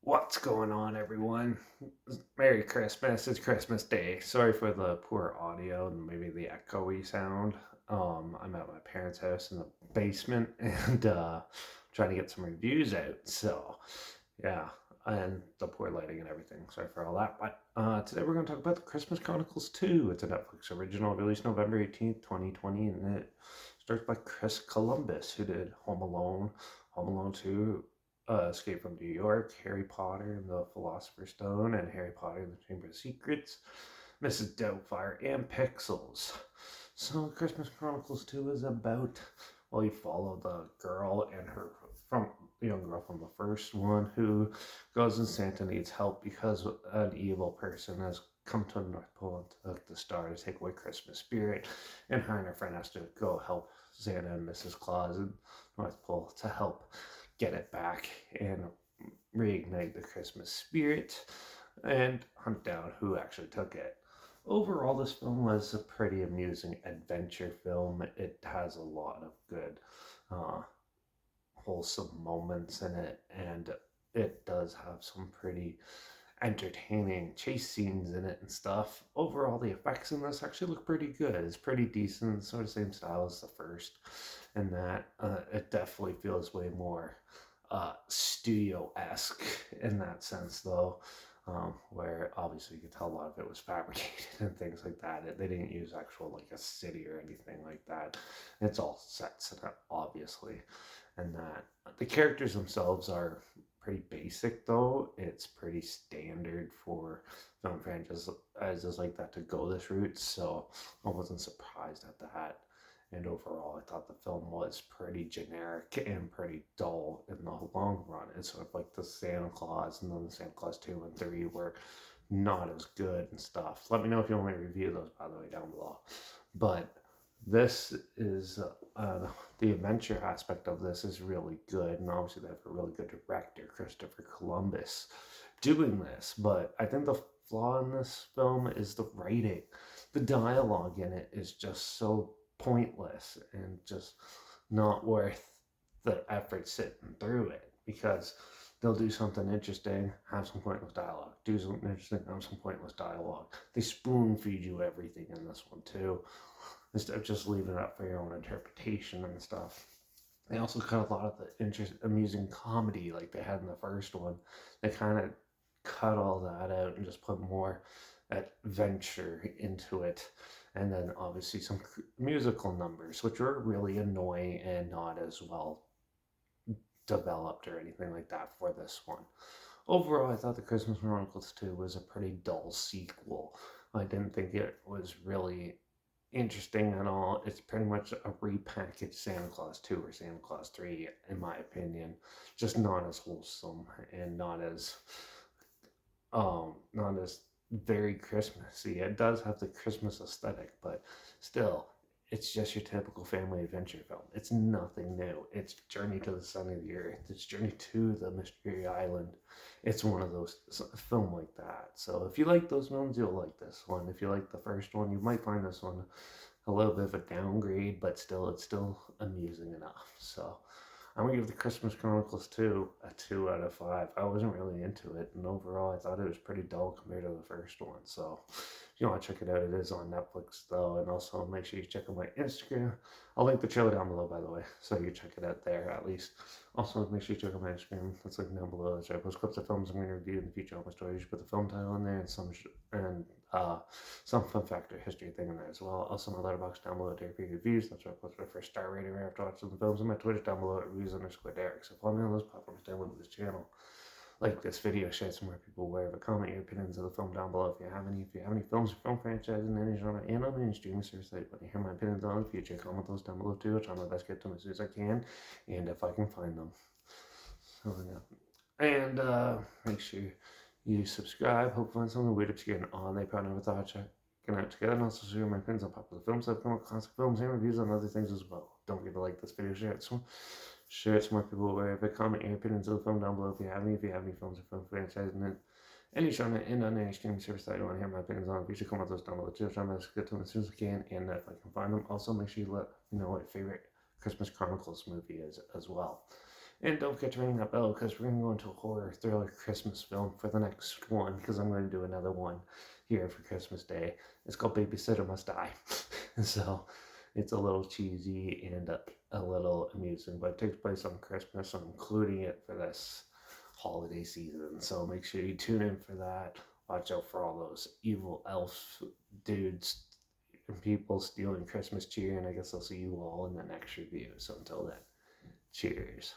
What's going on, everyone? Merry Christmas. It's Christmas Day. Sorry for the poor audio and maybe the echoey sound. I'm at my parents' house in the basement and trying to get some reviews out. So, yeah, and the poor lighting and everything. Sorry for all that. But today we're going to talk about the Christmas Chronicles 2. It's a Netflix original released November 18th, 2020, and it stars by Chris Columbus, who did Home Alone 2, Escape from New York, Harry Potter and the Philosopher's Stone, and Harry Potter and the Chamber of Secrets, Mrs. Doubtfire, and Pixels. So, Christmas Chronicles 2 is about, well, you follow the girl and her, from the young girl from the first one who goes and Santa needs help because an evil person has come to the North Pole and took the star to take away Christmas spirit, and her and her friend has to go help Santa and Mrs. Claus and North Pole to help get it back and reignite the Christmas spirit and hunt down who actually took it. Overall, this film was a pretty amusing adventure film. It has a lot of good, uh, wholesome moments in it, and it does have some pretty entertaining chase scenes in it and stuff. Overall, the effects in this actually look pretty good. It's pretty decent, sort of same style as the first, and that it definitely feels way more studio esque in that sense, though. Where obviously you could tell a lot of it was fabricated and things like that. They didn't use actual like a city or anything like that. It's all sets up, obviously, and that the characters themselves are pretty basic though. It's pretty standard for film franchises like that to go this route, so I wasn't surprised at that. And overall, I thought the film was pretty generic and pretty dull in the long run. It's sort of like the Santa Claus and then the Santa Claus 2 and 3 were not as good and stuff. Let me know if you want me to review those, by the way, down below. But this is the adventure aspect of this is really good, and obviously they have a really good director, Christopher Columbus, doing this. But I think the flaw in this film is the writing. The dialogue in it is just so pointless and just not worth the effort sitting through it, because they'll do something interesting, have some pointless dialogue. Do something interesting, have some pointless dialogue. They spoon feed you everything in this one too, instead of just leaving it up for your own interpretation and stuff. They also cut a lot of the amusing comedy like they had in the first one. They kind of cut all that out and just put more adventure into it. And then obviously some musical numbers, which were really annoying and not as well developed or anything like that for this one. Overall, I thought The Christmas Chronicles 2 was a pretty dull sequel. I didn't think it was really interesting at all. It's pretty much a repackaged Santa Claus 2 or Santa Claus 3, in my opinion. Just not as wholesome and not as very Christmassy. It does have the Christmas aesthetic, but still, it's just your typical family adventure film. It's nothing new. It's Journey to the Center of the Earth. It's Journey to the Mystery Island. It's one of those film like that. So if you like those films, you'll like this one. If you like the first one, you might find this one a little bit of a downgrade, but still, it's still amusing enough. So I'm gonna give the Christmas Chronicles 2 a 2 out of 5. I wasn't really into it, and overall, I thought it was pretty dull compared to the first one. So, if you want to check it out, it is on Netflix though, and also make sure you check out my Instagram. I'll link the trailer down below, by the way, so you can check it out there at least. Also, make sure you check out my Instagram. That's linked down below. That's where I post clips of films I'm going to review in the future on my stories. Put the film title in there and some fun fact or history thing in there as well. Also, my letterbox down below, Derek Reviews. That's where I post my first star rating right after watching the films. And my Twitter down below at reviews_Derek. So follow me on those platforms, download this channel. Like this video, share it some more people, wherever. Comment your opinions of the film down below if you have any. If you have any films or film franchises in any genre and on any streaming service that you want to hear my opinions on in the future, comment those down below too. I'll try my best to get to them as soon as I can, and if I can find them. So, yeah. And make sure you subscribe. Hope you find something weird, obscure, and odd they probably never thought I'd check out together, and also share my opinions on popular films I've come up, classic films, and reviews on other things as well. Don't forget to like this video, share it to more people wherever. Comment your opinions of the film down below if you have any films or film franchises, and then any genre and on any streaming service that you want to hear my opinions on. If you comment those down below too, I'll try my best to get to them as soon as I can, and if I can find them. Also, make sure you let me know what your favorite Christmas Chronicles movie is as well. And don't forget to ring that bell because we're going to go into a horror thriller Christmas film for the next one because I'm going to do another one here for Christmas Day. It's called Babysitter Must Die. So it's a little cheesy and a little amusing, but it takes place on Christmas. So I'm including it for this holiday season. So make sure you tune in for that. Watch out for all those evil elf dudes and people stealing Christmas cheer. And I guess I'll see you all in the next review. So until then, cheers.